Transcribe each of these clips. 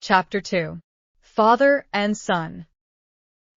Chapter 2. Father and Son.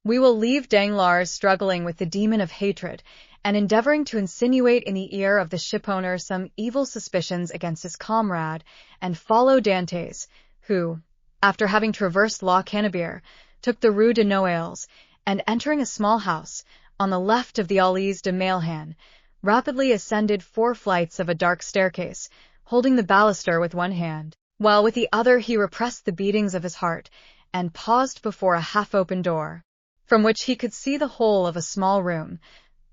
We will leave Danglars struggling with the demon of hatred and endeavoring to insinuate in the ear of the shipowner some evil suspicions against his comrade, and follow Dantès, who, after having traversed La Cannebière, took the Rue de Noailles, and entering a small house on the left of the Allées de Mailhan, rapidly ascended 4 flights of a dark staircase, holding the baluster with one hand, while with the other he repressed the beatings of his heart, and paused before a half-open door, from which he could see the whole of a small room.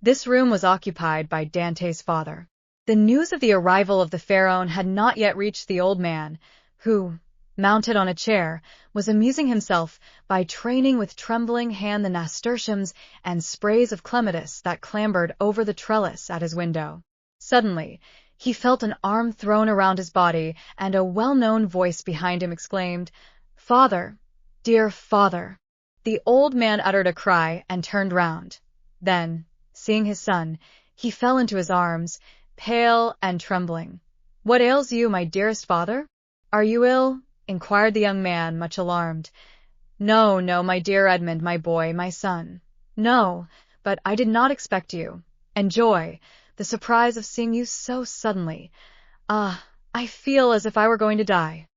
This room was occupied by Dantès' father. The news of the arrival of the Pharaon had not yet reached the old man, who, mounted on a chair, was amusing himself by training with trembling hand the nasturtiums and sprays of clematis that clambered over the trellis at his window. Suddenly, he felt an arm thrown around his body, and a well-known voice behind him exclaimed, "Father, dear father!" The old man uttered a cry and turned round. Then, seeing his son, he fell into his arms, pale and trembling. "What ails you, my dearest father? Are you ill?" inquired the young man, much alarmed. "No, no, my dear Edmond, my boy, my son. No, but I did not expect you. And joy, the surprise of seeing you so suddenly. Ah, I feel as if I were going to die.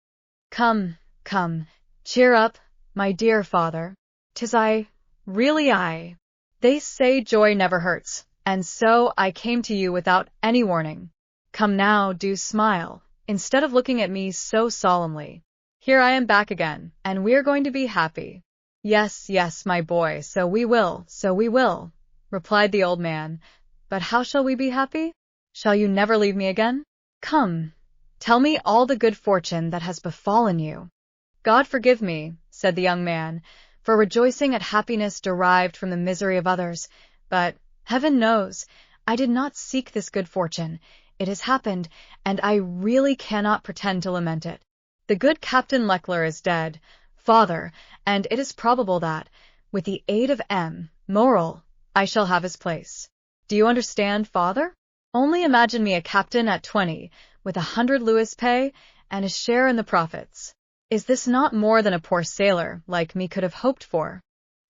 Come, come, cheer up, my dear father. 'Tis I, really I. They say joy never hurts, and so I came to you without any warning. Come now, do smile, instead of looking at me so solemnly. Here I am back again, and we are going to be happy." "Yes, yes, my boy, so we will, replied the old man. "But how shall we be happy? Shall you never leave me again? Come, tell me all the good fortune that has befallen you." "God forgive me," said the young man, "for rejoicing at happiness derived from the misery of others, but, heaven knows, I did not seek this good fortune. It has happened, and I really cannot pretend to lament it. The good Captain Leclerc is dead, father, and it is probable that, with the aid of Morrel, I shall have his place. Do you understand, father? Only imagine me a captain at 20, with 100 louis pay, and a share in the profits. Is this not more than a poor sailor like me could have hoped for?"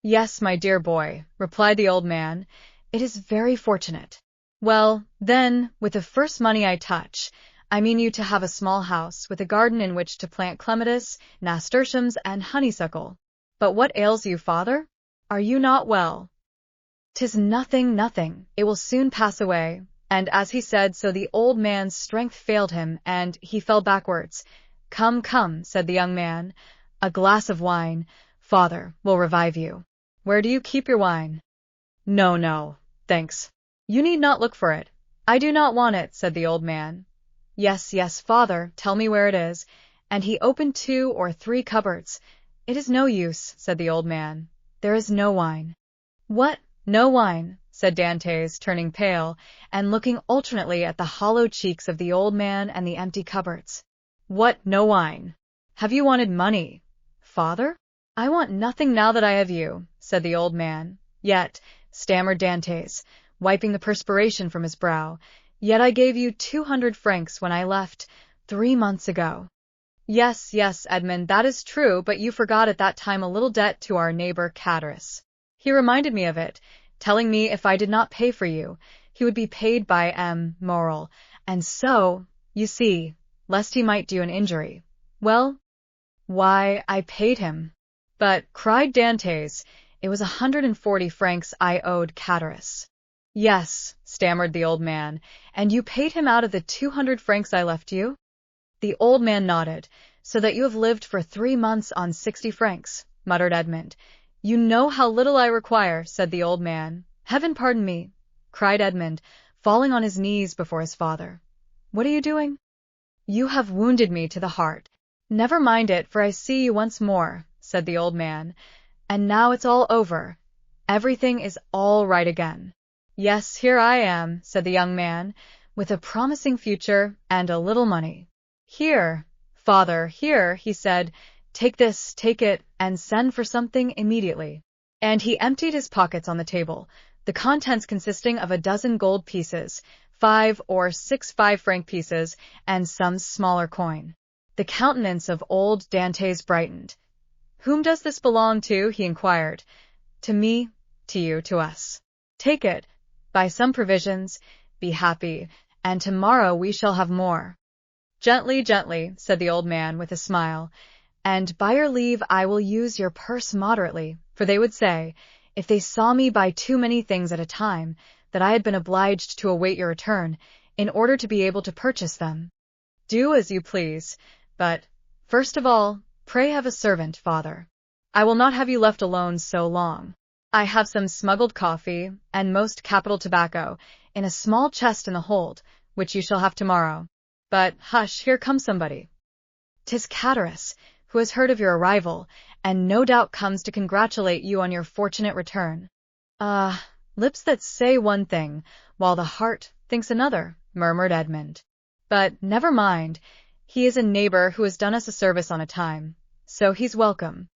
"Yes, my dear boy," replied the old man, "it is very fortunate. Well, then, with the first money I touch, I mean you to have a small house, with a garden in which to plant clematis, nasturtiums, and honeysuckle. But what ails you, father? Are you not well?" "'Tis nothing, nothing. It will soon pass away." And as he said so, the old man's strength failed him, and he fell backwards. "Come, come," said the young man, "a glass of wine, father, will revive you. Where do you keep your wine?" "No, no, thanks. You need not look for it. I do not want it," said the old man. "Yes, yes, father, tell me where it is." And he opened 2 or 3 cupboards. "It is no use," said the old man. "There is no wine." "What? No wine?" said Dantès, turning pale, and looking alternately at the hollow cheeks of the old man and the empty cupboards. "What, no wine? Have you wanted money, father?" "I want nothing now that I have you," said the old man. "Yet," stammered Dantès, wiping the perspiration from his brow, "yet I gave you 200 francs when I left 3 months ago." "Yes, yes, Edmond, that is true, but you forgot at that time a little debt to our neighbor Catterus. He reminded me of it, telling me if I did not pay for you, he would be paid by Morrel, and so, you see, lest he might do an injury. Well, why, I paid him." "But," cried Dantès, "it was 140 francs I owed Catterus." "Yes," stammered the old man, "and you paid him out of the 200 francs I left you?" The old man nodded. "So that you have lived for 3 months on 60 francs, muttered Edmond. "You know how little I require," said the old man. "Heaven pardon me," cried Edmond, falling on his knees before his father. "What are you doing?" "You have wounded me to the heart." "Never mind it, for I see you once more," said the old man. "And now it's all over. Everything is all right again." "Yes, here I am," said the young man, "with a promising future and a little money. Here, father, here," he said, "take this, take it, and send for something immediately." And he emptied his pockets on the table, the contents consisting of a dozen gold pieces, 5 or 6 5-franc pieces, and some smaller coin. The countenance of old Dante's brightened. "Whom does this belong to?" he inquired. "To me, to you, to us. Take it, buy some provisions, be happy, and tomorrow we shall have more." "Gently, gently," said the old man with a smile, "and by your leave I will use your purse moderately, for they would say, if they saw me buy too many things at a time, that I had been obliged to await your return, in order to be able to purchase them. Do as you please, but, first of all, pray have a servant, father. I will not have you left alone so long. I have some smuggled coffee, and most capital tobacco, in a small chest in the hold, which you shall have tomorrow. But, hush, here comes somebody. 'Tis Catharus, who has heard of your arrival, and no doubt comes to congratulate you on your fortunate return." "Ah, lips that say one thing, while the heart thinks another," murmured Edmond. "But never mind, he is a neighbor who has done us a service on a time, so he's welcome."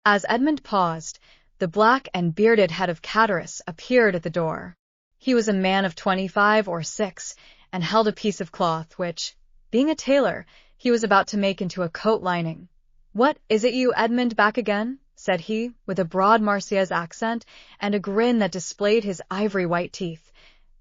As Edmond paused, the black and bearded head of Catharus appeared at the door. He was a man of 25 or 6, and held a piece of cloth which, being a tailor, he was about to make into a coat lining. "What, is it you, Edmond, back again?" said he, with a broad Marseillaise accent and a grin that displayed his ivory-white teeth.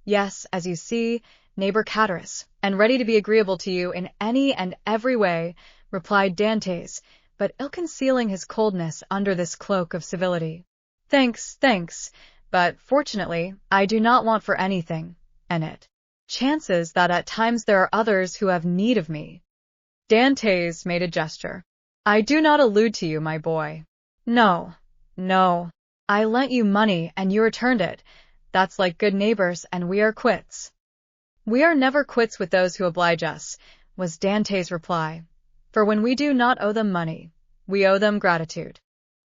"Yes, as you see, neighbor Catharus, and ready to be agreeable to you in any and every way," replied Dantes, but ill-concealing his coldness under this cloak of civility. "Thanks, thanks, but fortunately I do not want for anything, and it chances that at times there are others who have need of me." Dantes made a gesture. "I do not allude to you, my boy. No, no. I lent you money and you returned it. That's like good neighbors, and we are quits." "We are never quits with those who oblige us," was Dante's reply. "For when we do not owe them money, we owe them gratitude."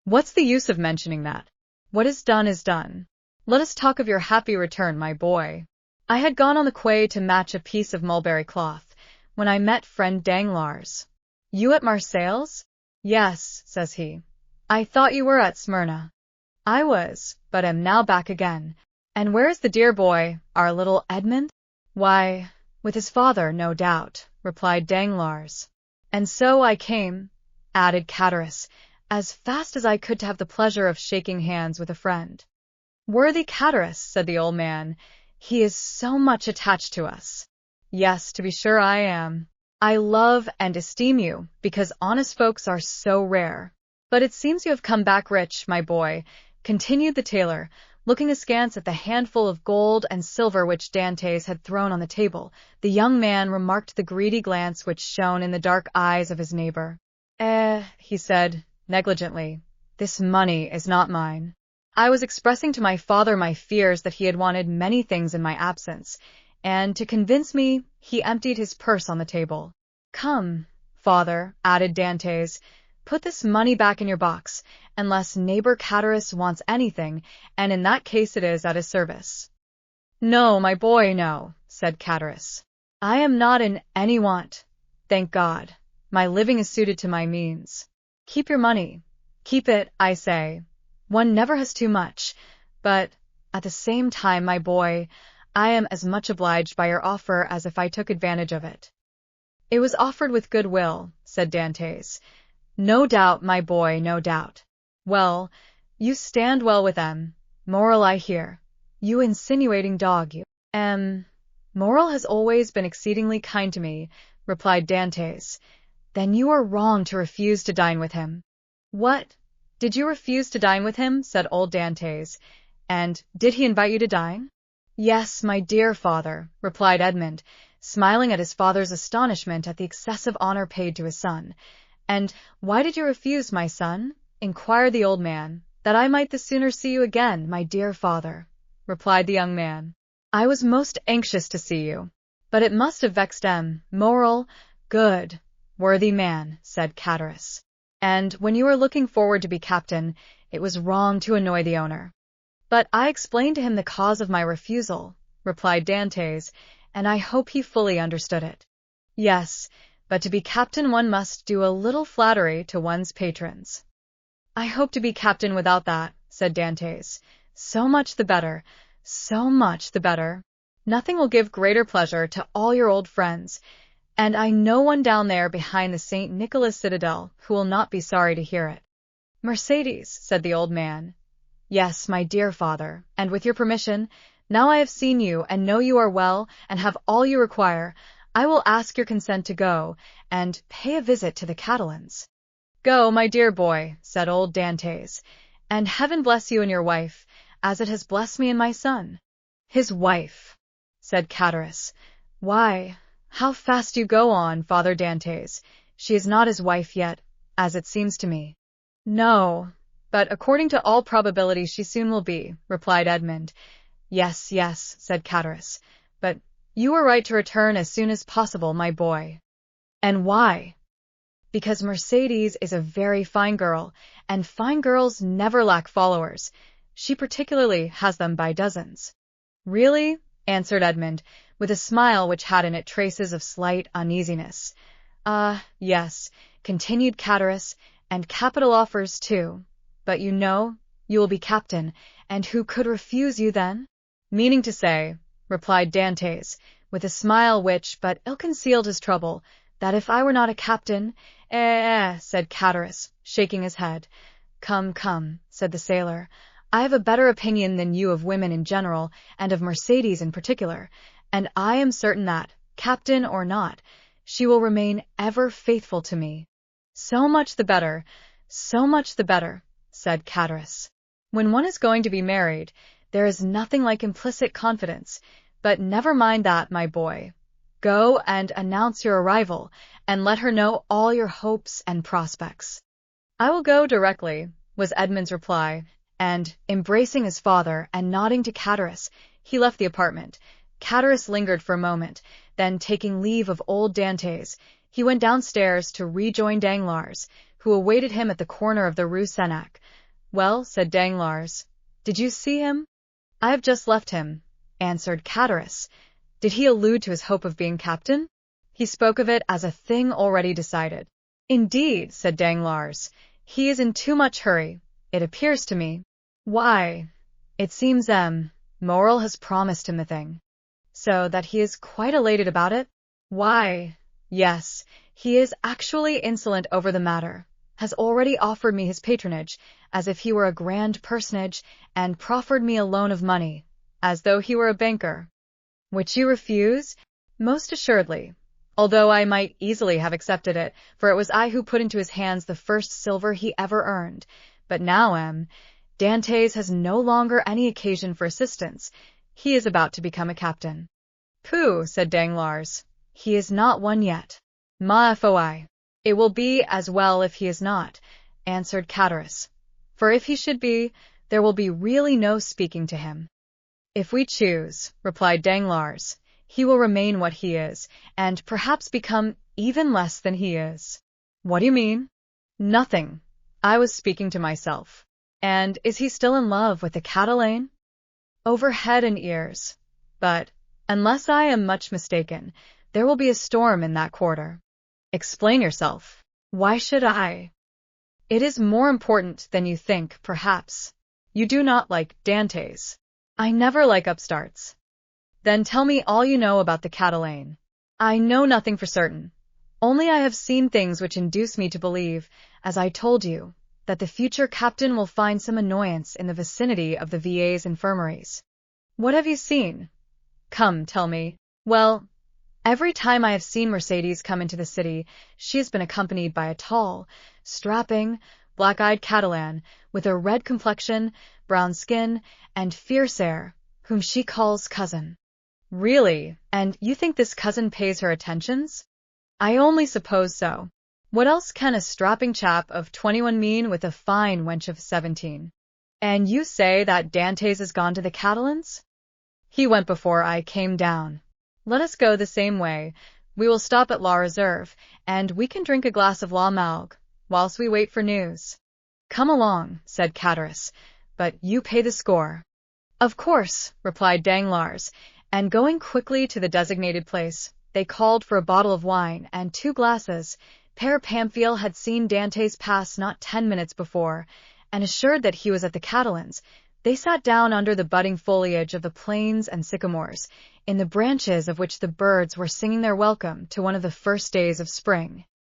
"What's the use of mentioning that? What is done is done. Let us talk of your happy return, my boy." "I had gone on the quay to match a piece of mulberry cloth, when I met friend Danglars." "You at Marseilles?" "Yes," says he. "I thought you were at Smyrna." "I was, but am now back again." "And where is the dear boy, our little Edmond?" "Why, with his father, no doubt," replied Danglars. "And so I came," added Catharus, "as fast as I could to have the pleasure of shaking hands with a friend." "Worthy Catharus," said the old man, "he is so much attached to us." "Yes, to be sure I am. I love and esteem you, because honest folks are so rare. But it seems you have come back rich, my boy," continued the tailor, looking askance at the handful of gold and silver which Dantes had thrown on the table. The young man remarked the greedy glance which shone in the dark eyes of his neighbor. He said, negligently, "this money is not mine. I was expressing to my father my fears that he had wanted many things in my absence, and to convince me, he emptied his purse on the table." "Come, father," added Dantes, "put this money back in your box, unless neighbor Catharus wants anything, and in that case it is at his service." "No, my boy, no," said Catharus. "I am not in any want. Thank God, my living is suited to my means. Keep your money. Keep it, I say. One never has too much. But, at the same time, my boy, I am as much obliged by your offer as if I took advantage of it." "It was offered with good will," said Dantes. "No doubt, my boy, no doubt. Well, you stand well with M. Morrel, I hear. You insinuating dog, you." "Morrel has always been exceedingly kind to me," replied Dantes. "Then you are wrong to refuse to dine with him." "What? Did you refuse to dine with him?" said old Dantes. "And did he invite you to dine?" "Yes, my dear father," replied Edmond, smiling at his father's astonishment at the excessive honor paid to his son. "And why did you refuse, my son?" inquired the old man. "That I might the sooner see you again, my dear father," replied the young man. "I was most anxious to see you, but it must have vexed M. Morrel." "Good, worthy man," said Catharus. "And when you were looking forward to be captain, it was wrong to annoy the owner." "But I explained to him the cause of my refusal," replied Dantes, "and I hope he fully understood it." "Yes, but to be captain one must do a little flattery to one's patrons." "I hope to be captain without that," said Dantes. "So much the better, so much the better. Nothing will give greater pleasure to all your old friends. and I know one down there behind the St. Nicholas Citadel who will not be sorry to hear it." "Mercedes," said the old man. "Yes, my dear father, and with your permission, now I have seen you and know you are well and have all you require, I will ask your consent to go and pay a visit to the Catalans." "Go, my dear boy," said old Dantes, "and heaven bless you and your wife, as it has blessed me and my son." "His wife," said Cataris. "Why, how fast you go on, Father Dantes. She is not his wife yet, as it seems to me." "No, but according to all probability she soon will be," replied Edmond. "Yes, yes," said Cataris, "but you were right to return as soon as possible, my boy." "And why?" "Because Mercedes is a very fine girl, and fine girls never lack followers. She particularly has them by dozens." "Really?" answered Edmond, with a smile which had in it traces of slight uneasiness. "Ah, yes," continued Cataris, "and capital offers too. But you know, you will be captain, and who could refuse you then?" "Meaning to say," replied Dantes, with a smile which but ill-concealed his trouble, "that if I were not a captain—" said Cataris, shaking his head. "Come, come," said the sailor, "I have a better opinion than you of women in general, and of Mercedes in particular, and I am certain that, captain or not, she will remain ever faithful to me." "So much the better, so much the better," said Cataris. "When one is going to be married, there is nothing like implicit confidence, but never mind that, my boy. Go and announce your arrival, and let her know all your hopes and prospects." "I will go directly," was Edmond's reply, and, embracing his father and nodding to Cataris, he left the apartment. Cataris lingered for a moment, then taking leave of old Dantes, he went downstairs to rejoin Danglars, who awaited him at the corner of the Rue Senac. "Well," said Danglars, "did you see him?" "I have just left him," answered Cataris. "Did he allude to his hope of being captain?" "He spoke of it as a thing already decided." "Indeed," said Danglars, "he is in too much hurry, it appears to me." "Why, it seems Morrel has promised him the thing." "So that he is quite elated about it?" "Why, yes, he is actually insolent over the matter, has already offered me his patronage, as if he were a grand personage, and proffered me a loan of money, as though he were a banker." "Which you refuse?" "Most assuredly, although I might easily have accepted it, for it was I who put into his hands the first silver he ever earned. But now, Dantes has no longer any occasion for assistance. He is about to become a captain." "Pooh," said Danglars, "he is not one yet." "Ma foi, it will be as well if he is not," answered Cataris, "for if he should be, there will be really no speaking to him." "If we choose," replied Danglars, "he will remain what he is, and perhaps become even less than he is." "What do you mean?" "Nothing. I was speaking to myself." "And is he still in love with the Catalane?" "Over head and ears. But, unless I am much mistaken, there will be a storm in that quarter." "Explain yourself." "Why should I?" "It is more important than you think, perhaps. You do not like Dantes." "I never like upstarts." "Then tell me all you know about the Catalane." "I know nothing for certain. Only I have seen things which induce me to believe, as I told you, that the future captain will find some annoyance in the vicinity of the Vieilles infirmaries." "What have you seen? Come, tell me." "Well, every time I have seen Mercedes come into the city, she has been accompanied by a tall, strapping, black-eyed Catalan, with a red complexion, brown skin, and fierce air, whom she calls cousin." "Really? And you think this cousin pays her attentions?" "I only suppose so. What else can a strapping chap of 21 mean with a fine wench of 17? "And you say that Dantes has gone to the Catalans?" "He went before I came down." "Let us go the same way. We will stop at La Reserve, and we can drink a glass of La Malgue, whilst we wait for news." "Come along," said Cataris, "but you pay the score." "Of course," replied Danglars, and going quickly to the designated place, they called for a bottle of wine and 2 glasses. Père Pamphile had seen Dantes pass not 10 minutes before, and assured that he was at the Catalans, They sat down under the budding foliage of the planes and sycamores, in the branches of which the birds were singing their welcome to one of the first days of spring.